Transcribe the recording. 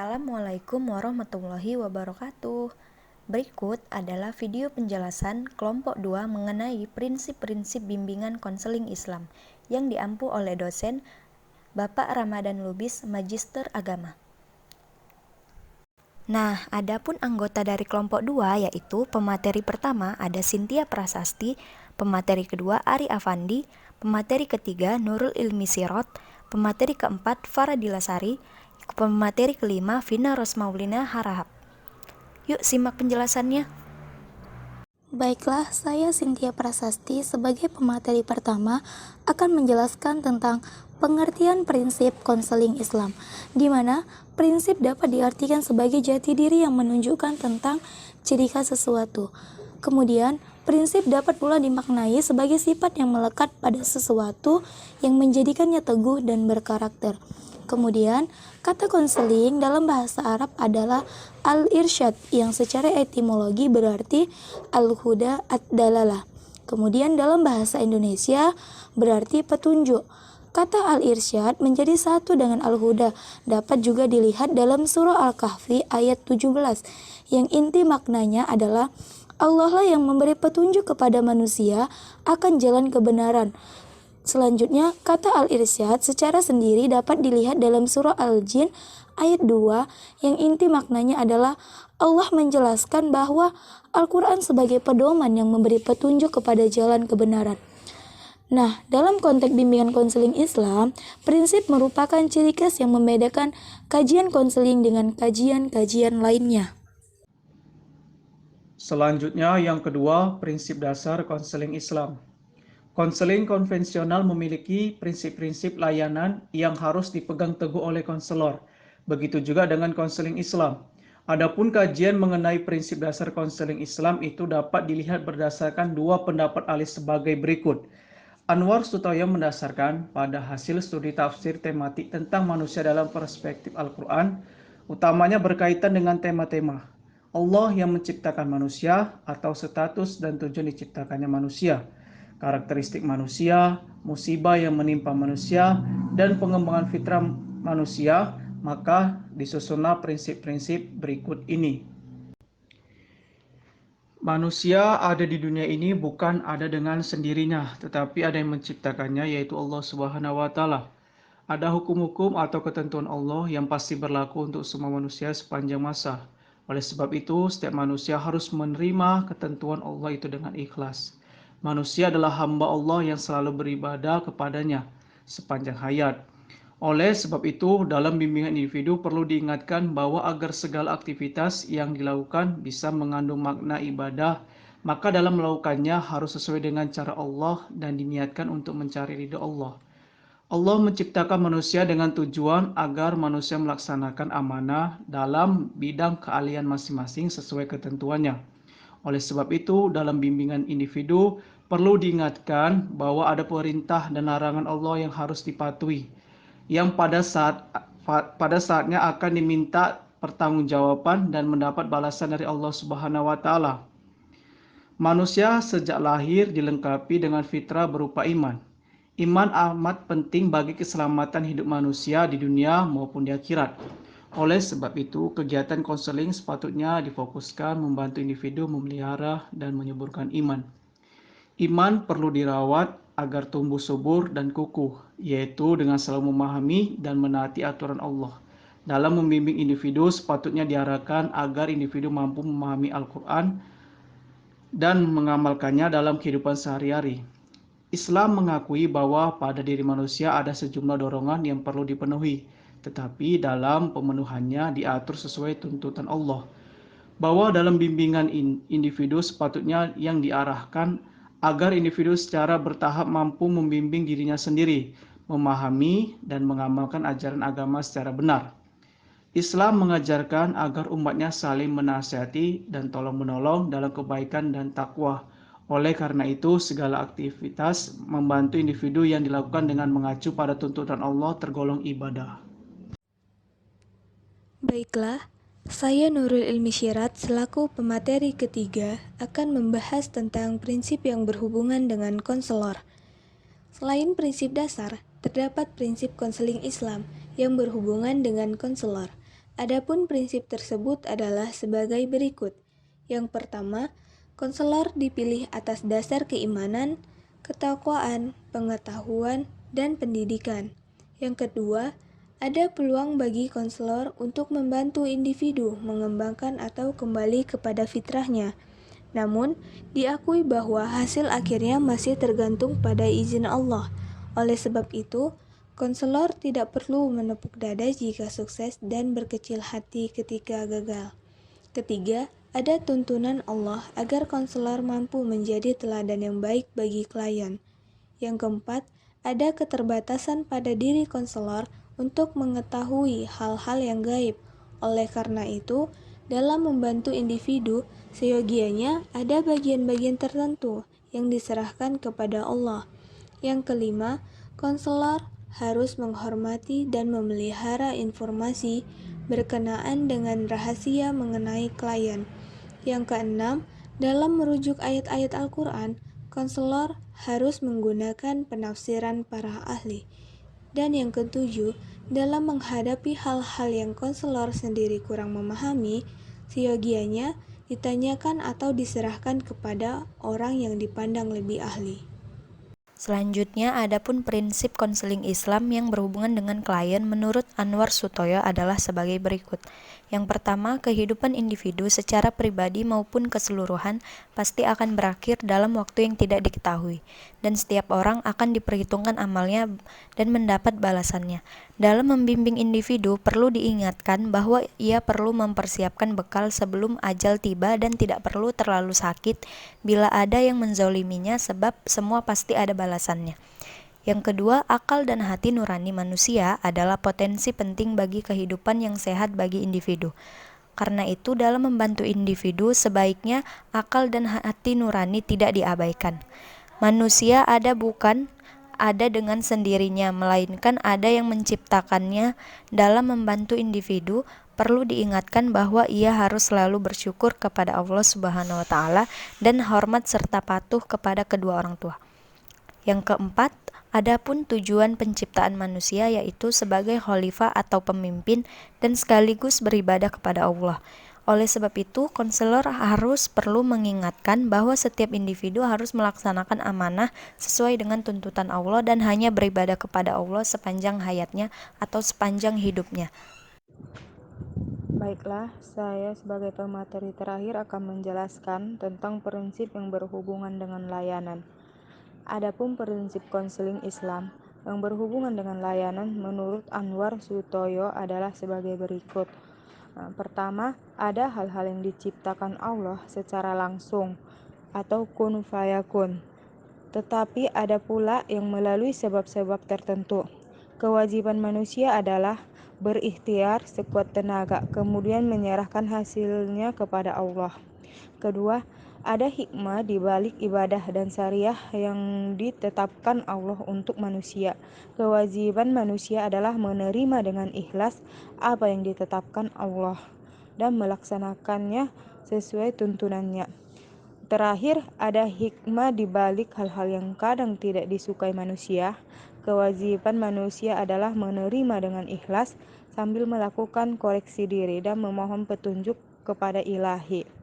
Assalamualaikum warahmatullahi wabarakatuh. Berikut adalah video penjelasan kelompok 2 mengenai prinsip-prinsip bimbingan konseling Islam yang diampu oleh dosen Bapak Ramadan Lubis, Magister Agama. Nah, adapun anggota dari kelompok 2 yaitu pemateri pertama ada Cynthia Prasasti, pemateri kedua Ari Afandi, pemateri ketiga Nurul Ilmi Sirot, pemateri keempat Faradila Sari, pemateri kelima Vina Rosmaulina Harahap. Yuk simak penjelasannya. Baiklah, saya Cynthia Prasasti sebagai pemateri pertama akan menjelaskan tentang pengertian prinsip konseling Islam, di mana prinsip dapat diartikan sebagai jati diri yang menunjukkan tentang ciri khas sesuatu. Kemudian, prinsip dapat pula dimaknai sebagai sifat yang melekat pada sesuatu yang menjadikannya teguh dan berkarakter. Kemudian, kata konseling dalam bahasa Arab adalah al-irsyad yang secara etimologi berarti al-huda ad-dalalah. Kemudian dalam bahasa Indonesia berarti petunjuk. Kata al-irsyad menjadi satu dengan al-huda dapat juga dilihat dalam surah Al-Kahfi ayat 17 yang inti maknanya adalah Allah lah yang memberi petunjuk kepada manusia akan jalan kebenaran. Selanjutnya, kata al-irsyad secara sendiri dapat dilihat dalam surah Al-Jin ayat 2 yang inti maknanya adalah Allah menjelaskan bahwa Al-Quran sebagai pedoman yang memberi petunjuk kepada jalan kebenaran. Nah, dalam konteks bimbingan konseling Islam, prinsip merupakan ciri khas yang membedakan kajian konseling dengan kajian-kajian lainnya. Selanjutnya yang kedua, prinsip dasar konseling Islam. Konseling konvensional memiliki prinsip-prinsip layanan yang harus dipegang teguh oleh konselor. Begitu juga dengan konseling Islam. Adapun kajian mengenai prinsip dasar konseling Islam itu dapat dilihat berdasarkan dua pendapat ahli sebagai berikut. Anwar Sutoyo mendasarkan pada hasil studi tafsir tematik tentang manusia dalam perspektif Al-Quran, utamanya berkaitan dengan tema-tema Allah yang menciptakan manusia atau status dan tujuan diciptakannya manusia, karakteristik manusia, musibah yang menimpa manusia, dan pengembangan fitrah manusia, maka disusunlah prinsip-prinsip berikut ini. Manusia ada di dunia ini bukan ada dengan sendirinya, tetapi ada yang menciptakannya, yaitu Allah Subhanahu wa Ta'ala. Ada hukum-hukum atau ketentuan Allah yang pasti berlaku untuk semua manusia sepanjang masa. Oleh sebab itu, setiap manusia harus menerima ketentuan Allah itu dengan ikhlas. Manusia adalah hamba Allah yang selalu beribadah kepadanya sepanjang hayat. Oleh sebab itu, dalam bimbingan individu perlu diingatkan bahwa agar segala aktivitas yang dilakukan bisa mengandung makna ibadah, maka dalam melakukannya harus sesuai dengan cara Allah dan diniatkan untuk mencari ridha Allah. Allah menciptakan manusia dengan tujuan agar manusia melaksanakan amanah dalam bidang keahlian masing-masing sesuai ketentuannya. Oleh sebab itu, dalam bimbingan individu perlu diingatkan bahwa ada perintah dan larangan Allah yang harus dipatuhi, yang pada saatnya akan diminta pertanggungjawaban dan mendapat balasan dari Allah Subhanahu wa Ta'ala. Manusia sejak lahir dilengkapi dengan fitrah berupa iman. Iman amat penting bagi keselamatan hidup manusia di dunia maupun di akhirat. Oleh sebab itu, kegiatan konseling sepatutnya difokuskan membantu individu memelihara dan menyuburkan iman. Iman perlu dirawat agar tumbuh subur dan kukuh, yaitu dengan selalu memahami dan menaati aturan Allah. Dalam membimbing individu, sepatutnya diarahkan agar individu mampu memahami Al-Quran dan mengamalkannya dalam kehidupan sehari-hari. Islam mengakui bahwa pada diri manusia ada sejumlah dorongan yang perlu dipenuhi, tetapi dalam pemenuhannya diatur sesuai tuntutan Allah. Bahwa dalam bimbingan individu sepatutnya yang diarahkan agar individu secara bertahap mampu membimbing dirinya sendiri, memahami dan mengamalkan ajaran agama secara benar. Islam mengajarkan agar umatnya saling menasihati dan tolong-menolong dalam kebaikan dan takwa. Oleh karena itu, segala aktivitas membantu individu yang dilakukan dengan mengacu pada tuntutan Allah tergolong ibadah. Baiklah, saya Nurul Ilmi Syirat selaku pemateri ketiga akan membahas tentang prinsip yang berhubungan dengan konselor. Selain prinsip dasar, terdapat prinsip konseling Islam yang berhubungan dengan konselor. Adapun prinsip tersebut adalah sebagai berikut. Yang pertama, konselor dipilih atas dasar keimanan, ketakwaan, pengetahuan, dan pendidikan. Yang kedua, ada peluang bagi konselor untuk membantu individu mengembangkan atau kembali kepada fitrahnya. Namun, diakui bahwa hasil akhirnya masih tergantung pada izin Allah. Oleh sebab itu, konselor tidak perlu menepuk dada jika sukses dan berkecil hati ketika gagal. Ketiga, ada tuntunan Allah agar konselor mampu menjadi teladan yang baik bagi klien. Yang keempat, ada keterbatasan pada diri konselor untuk mengetahui hal-hal yang gaib. Oleh karena itu, dalam membantu individu, seyogianya ada bagian-bagian tertentu yang diserahkan kepada Allah. Yang kelima, konselor harus menghormati dan memelihara informasi berkenaan dengan rahasia mengenai klien. Yang keenam, dalam merujuk ayat-ayat Al-Quran, konselor harus menggunakan penafsiran para ahli. Dan yang ketujuh, dalam menghadapi hal-hal yang konselor sendiri kurang memahami, seyogianya ditanyakan atau diserahkan kepada orang yang dipandang lebih ahli. Selanjutnya, adapun prinsip konseling Islam yang berhubungan dengan klien menurut Anwar Sutoyo adalah sebagai berikut. Yang pertama, kehidupan individu secara pribadi maupun keseluruhan pasti akan berakhir dalam waktu yang tidak diketahui, dan setiap orang akan diperhitungkan amalnya dan mendapat balasannya. Dalam membimbing individu, perlu diingatkan bahwa ia perlu mempersiapkan bekal sebelum ajal tiba dan tidak perlu terlalu sakit bila ada yang menzoliminya, sebab semua pasti ada balasannya. Yang kedua, akal dan hati nurani manusia adalah potensi penting bagi kehidupan yang sehat bagi individu. Karena itu, dalam membantu individu, sebaiknya akal dan hati nurani tidak diabaikan. Manusia ada dengan sendirinya, melainkan ada yang menciptakannya. Dalam membantu individu, perlu diingatkan bahwa ia harus selalu bersyukur kepada Allah Subhanahu wa Ta'ala dan hormat serta patuh kepada kedua orang tua. Yang keempat, adapun tujuan penciptaan manusia yaitu sebagai khalifah atau pemimpin dan sekaligus beribadah kepada Allah. Oleh sebab itu, konselor harus perlu mengingatkan bahwa setiap individu harus melaksanakan amanah sesuai dengan tuntutan Allah dan hanya beribadah kepada Allah sepanjang hayatnya atau sepanjang hidupnya. Baiklah, saya sebagai pemateri terakhir akan menjelaskan tentang prinsip yang berhubungan dengan layanan. Adapun prinsip konseling Islam yang berhubungan dengan layanan menurut Anwar Sutoyo adalah sebagai berikut. Pertama, ada hal-hal yang diciptakan Allah secara langsung atau kun fayakun. Tetapi ada pula yang melalui sebab-sebab tertentu. Kewajiban manusia adalah berikhtiar sekuat tenaga, kemudian menyerahkan hasilnya kepada Allah. Kedua, ada hikmah di balik ibadah dan syariah yang ditetapkan Allah untuk manusia. Kewajiban manusia adalah menerima dengan ikhlas apa yang ditetapkan Allah dan melaksanakannya sesuai tuntunannya. Terakhir, ada hikmah di balik hal-hal yang kadang tidak disukai manusia. Kewajiban manusia adalah menerima dengan ikhlas sambil melakukan koreksi diri dan memohon petunjuk kepada Ilahi.